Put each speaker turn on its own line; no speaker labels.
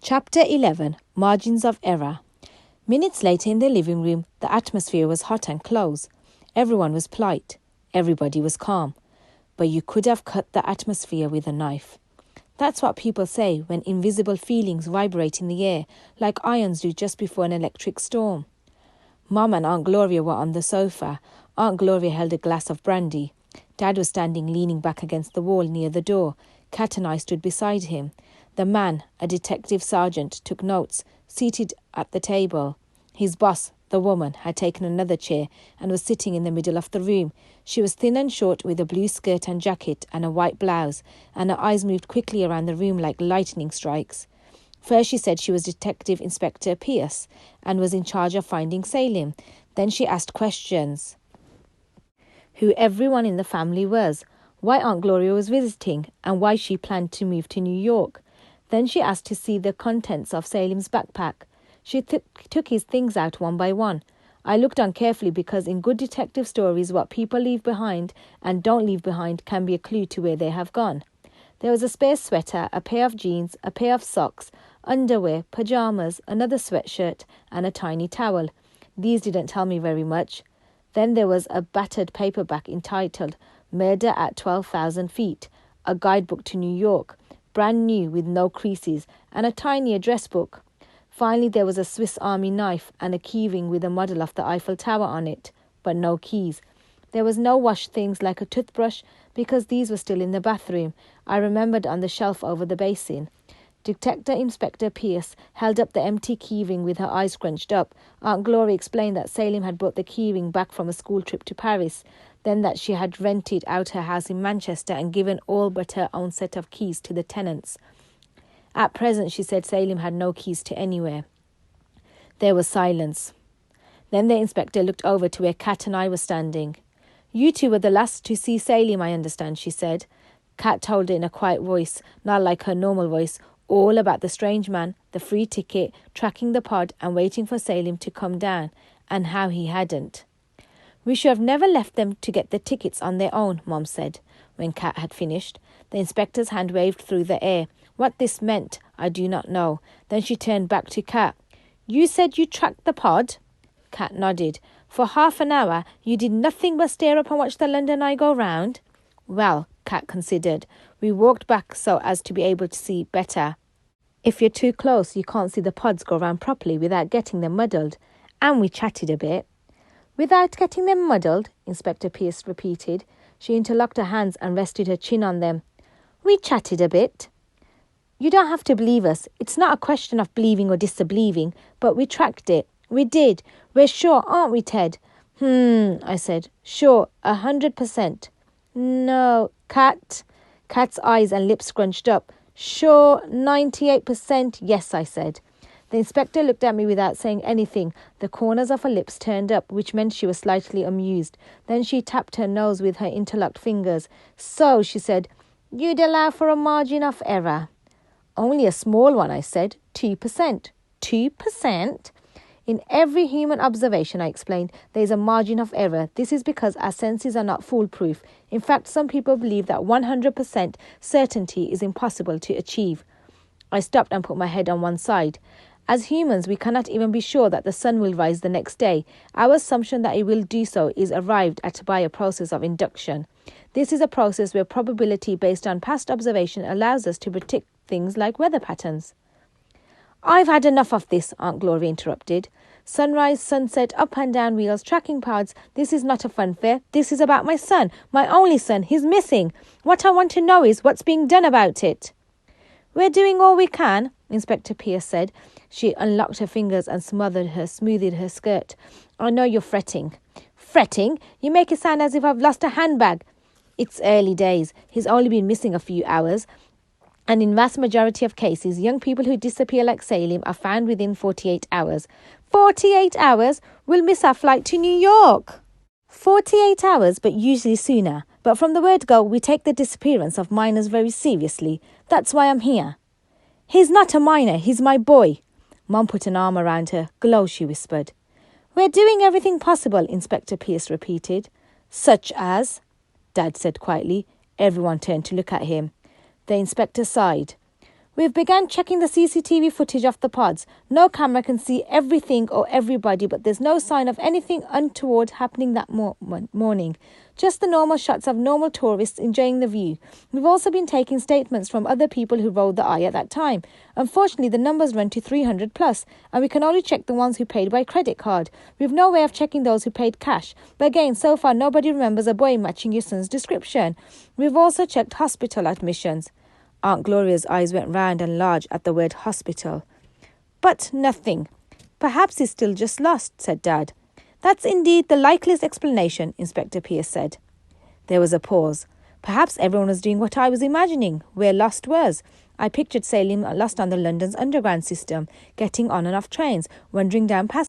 Chapter 11. Margins of Error. Minutes later in the living room, the atmosphere was hot and close. Everyone was polite. Everybody was calm. But you could have cut the atmosphere with a knife. That's what people say when invisible feelings vibrate in the air, like ions do just before an electric storm. Mom and Aunt Gloria were on the sofa. Aunt Gloria held a glass of brandy. Dad was standing leaning back against the wall near the door. Kat and I stood beside him. The man, a detective sergeant, took notes, seated at the table. His boss, the woman, had taken another chair and was sitting in the middle of the room. She was thin and short with a blue skirt and jacket and a white blouse, and her eyes moved quickly around the room like lightning strikes. First she said she was Detective Inspector Pierce and was in charge of finding Salim. Then she asked questions. Who everyone in the family was, why Aunt Gloria was visiting, and why she planned to move to New York. Then she asked to see the contents of Salim's backpack. She took his things out one by one. I looked on carefully because in good detective stories what people leave behind and don't leave behind can be a clue to where they have gone. There was a spare sweater, a pair of jeans, a pair of socks, underwear, pyjamas, another sweatshirt and a tiny towel. These didn't tell me very much. Then there was a battered paperback entitled Murder at 12,000 Feet, a guidebook to New York, brand new with no creases, and a tiny address book. Finally, there was a Swiss Army knife and a keyring with a model of the Eiffel Tower on it, but no keys. There was no wash things like a toothbrush because these were still in the bathroom. I remembered on the shelf over the basin. Detective Inspector Pierce held up the empty keyring with her eyes scrunched up. Aunt Gloria explained that Salim had brought the keyring back from a school trip to Paris, then that she had rented out her house in Manchester and given all but her own set of keys to the tenants. At present, she said, Salim had no keys to anywhere. There was silence. Then the inspector looked over to where Kat and I were standing. You two were the last to see Salim, I understand, she said. Kat told her in a quiet voice, not like her normal voice, all about the strange man, the free ticket, tracking the pod and waiting for Salim to come down, and how he hadn't. We should have never left them to get the tickets on their own, Mom said, when Kat had finished. The inspector's hand waved through the air. What this meant, I do not know. Then she turned back to Kat. You said you tracked the pod? Kat nodded. For half an hour, you did nothing but stare up and watch the London Eye go round? Well, Kat considered. We walked back so as to be able to see better. If you're too close, you can't see the pods go round properly without getting them muddled. And we chatted a bit. Without getting them muddled, Inspector Pierce repeated. She interlocked her hands and rested her chin on them. We chatted a bit. You don't have to believe us. It's not a question of believing or disbelieving, but we tracked it. We did. We're sure, aren't we, Ted? I said. Sure, 100%. No, Kat. Kat's eyes and lips scrunched up. Sure, 98%. Yes, I said. The inspector looked at me without saying anything. The corners of her lips turned up, which meant she was slightly amused. Then she tapped her nose with her interlocked fingers. So, she said, you'd allow for a margin of error. Only a small one, I said. 2%. 2%? In every human observation, I explained, there is a margin of error. This is because our senses are not foolproof. In fact, some people believe that 100% certainty is impossible to achieve. I stopped and put my head on one side. As humans, we cannot even be sure that the sun will rise the next day. Our assumption that it will do so is arrived at by a process of induction. This is a process where probability based on past observation allows us to predict things like weather patterns. I've had enough of this, Aunt Gloria interrupted. Sunrise, sunset, up and down wheels, tracking pods. This is not a fun fair. This is about my son, my only son. He's missing. What I want to know is what's being done about it. We're doing all we can, Inspector Pierce said. She unlocked her fingers and smoothed her skirt. I know you're fretting. Fretting? You make it sound as if I've lost a handbag. It's early days. He's only been missing a few hours. And in vast majority of cases, young people who disappear like Salim are found within 48 hours. 48 hours? We'll miss our flight to New York. 48 hours, but usually sooner. But from the word go, we take the disappearance of minors very seriously. That's why I'm here. He's not a minor, he's my boy. Mom put an arm around her. Glow, she whispered. We're doing everything possible, Inspector Pierce repeated. Such as? Dad said quietly. Everyone turned to look at him. The inspector sighed. We've begun checking the CCTV footage of the pods. No camera can see everything or everybody, but there's no sign of anything untoward happening that morning. Just the normal shots of normal tourists enjoying the view. We've also been taking statements from other people who rode the eye at that time. Unfortunately, the numbers run to 300 plus, and we can only check the ones who paid by credit card. We've no way of checking those who paid cash. But again, so far, nobody remembers a boy matching your son's description. We've also checked hospital admissions. Aunt Gloria's eyes went round and large at the word hospital. But nothing. Perhaps he's still just lost, said Dad. That's indeed the likeliest explanation, Inspector Pierce said. There was a pause. Perhaps everyone was doing what I was imagining, where lost was. I pictured Salim lost on the London's underground system, getting on and off trains, wandering down past